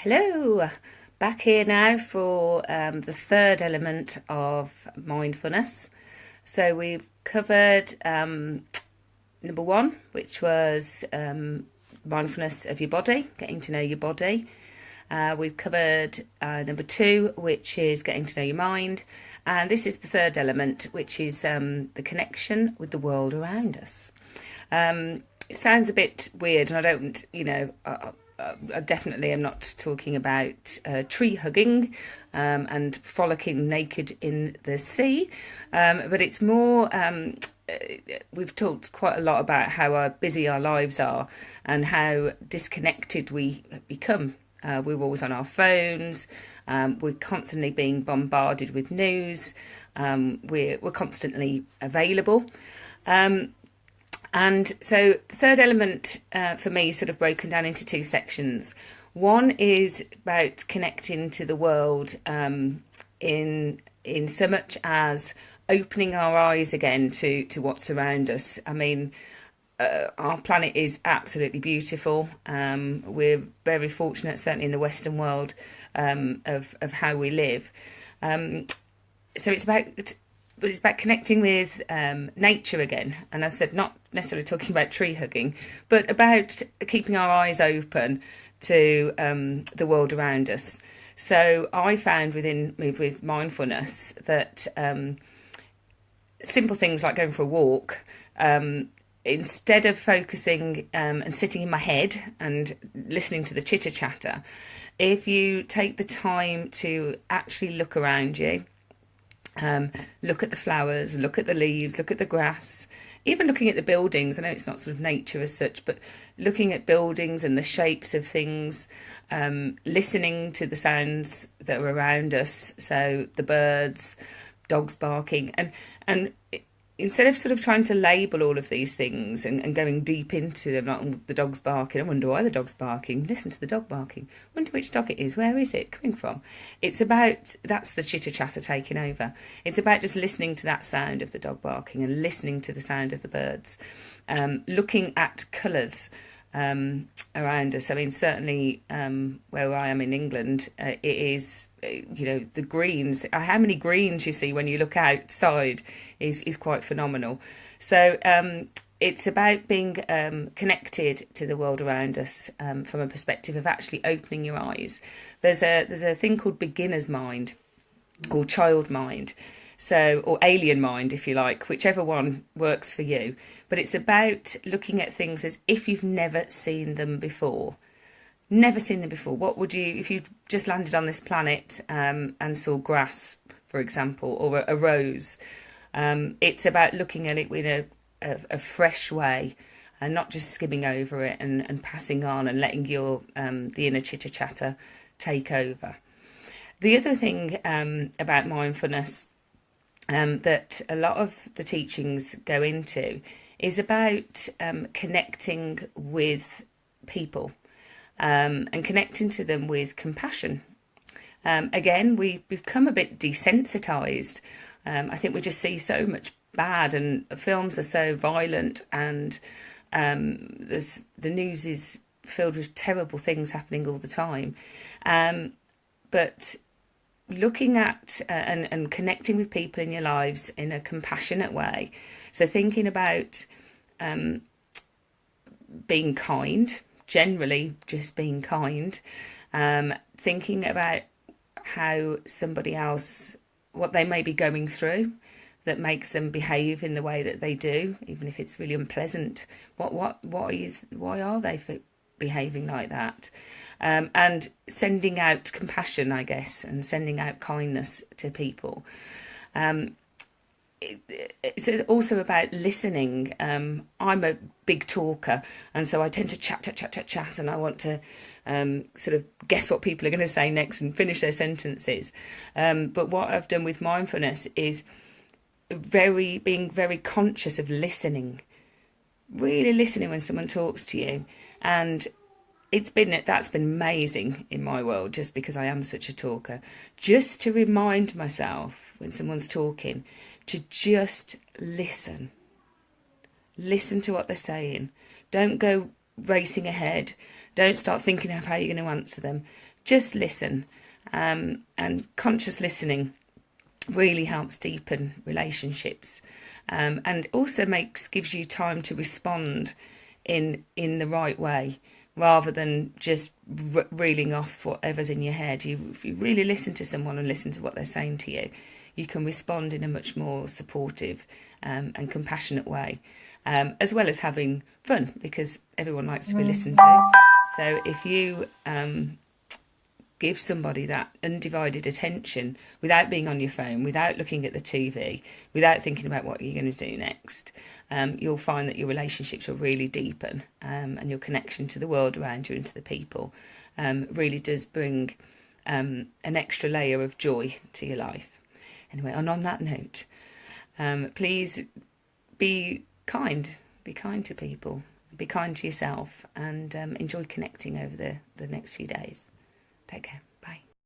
Hello, back here now for the third element of mindfulness. So we've covered number one, which was mindfulness of your body, getting to know your body. We've covered number two, which is getting to know your mind. And this is the third element, which is the connection with the world around us. It sounds a bit weird, and I don't, I definitely am not talking about tree hugging and frolicking naked in the sea, but it's more. We've talked quite a lot about how busy our lives are and how disconnected we become. We're always on our phones. We're constantly being bombarded with news. We're constantly available. And so the third element for me is sort of broken down into two sections. One is about connecting to the world in so much as opening our eyes again to what's around us. I mean, our planet is absolutely beautiful. We're very fortunate, certainly in the Western world, of how we live. So it's about connecting with nature again. And as I said, not necessarily talking about tree hugging, but about keeping our eyes open to the world around us. So I found with mindfulness that simple things like going for a walk, instead of focusing and sitting in my head and listening to the chitter chatter, if you take the time to actually look around you, look at the flowers, look at the leaves, look at the grass, even looking at the buildings. I know it's not sort of nature as such, but looking at buildings and the shapes of things, listening to the sounds that are around us. So the birds, dogs barking, and instead of sort of trying to label all of these things and going deep into them, like the dog's barking, I wonder why the dog's barking, listen to the dog barking, wonder which dog it is, where is it coming from? It's about, that's the chitter chatter taking over. It's about just listening to that sound of the dog barking and listening to the sound of the birds, looking at colours around us. I mean, certainly where I am in England, it is, the greens. How many greens you see when you look outside is quite phenomenal. So it's about being connected to the world around us from a perspective of actually opening your eyes. There's a thing called beginner's mind or child mind. So, or alien mind, if you like, whichever one works for you. But it's about looking at things as if you've never seen them before. Never seen them before. What would you, if you just landed on this planet and saw grass, for example, or a rose? It's about looking at it in a fresh way and not just skimming over it and passing on and letting your the inner chitter chatter take over. The other thing about mindfulness that a lot of the teachings go into is about connecting with people and connecting to them with compassion. Again, we've become a bit desensitized. I think we just see so much bad, and films are so violent, and the news is filled with terrible things happening all the time. But looking at and connecting with people in your lives in a compassionate way. So thinking about being kind, generally just being kind, thinking about how somebody else, what they may be going through that makes them behave in the way that they do, even if it's really unpleasant. Why are they behaving like that? And sending out compassion, I guess, and sending out kindness to people. It's also about listening. I'm a big talker, and so I tend to chat, and I want to sort of guess what people are going to say next and finish their sentences. But what I've done with mindfulness is being very conscious of listening, really listening when someone talks to you. And that's been amazing in my world, just because I am such a talker, just to remind myself when someone's talking to just listen to what they're saying. Don't go racing ahead. Don't start thinking of how you're going to answer them. Just listen. And conscious listening really helps deepen relationships, and also gives you time to respond in the right way, rather than just reeling off whatever's in your head. If you really listen to someone and listen to what they're saying to you, you can respond in a much more supportive and compassionate way, as well as having fun, because everyone likes to be listened to. So if you give somebody that undivided attention without being on your phone, without looking at the TV, without thinking about what you're going to do next, you'll find that your relationships will really deepen, and your connection to the world around you and to the people really does bring an extra layer of joy to your life. Anyway, and on that note, please be kind to people, be kind to yourself, and enjoy connecting over the next few days. Take care.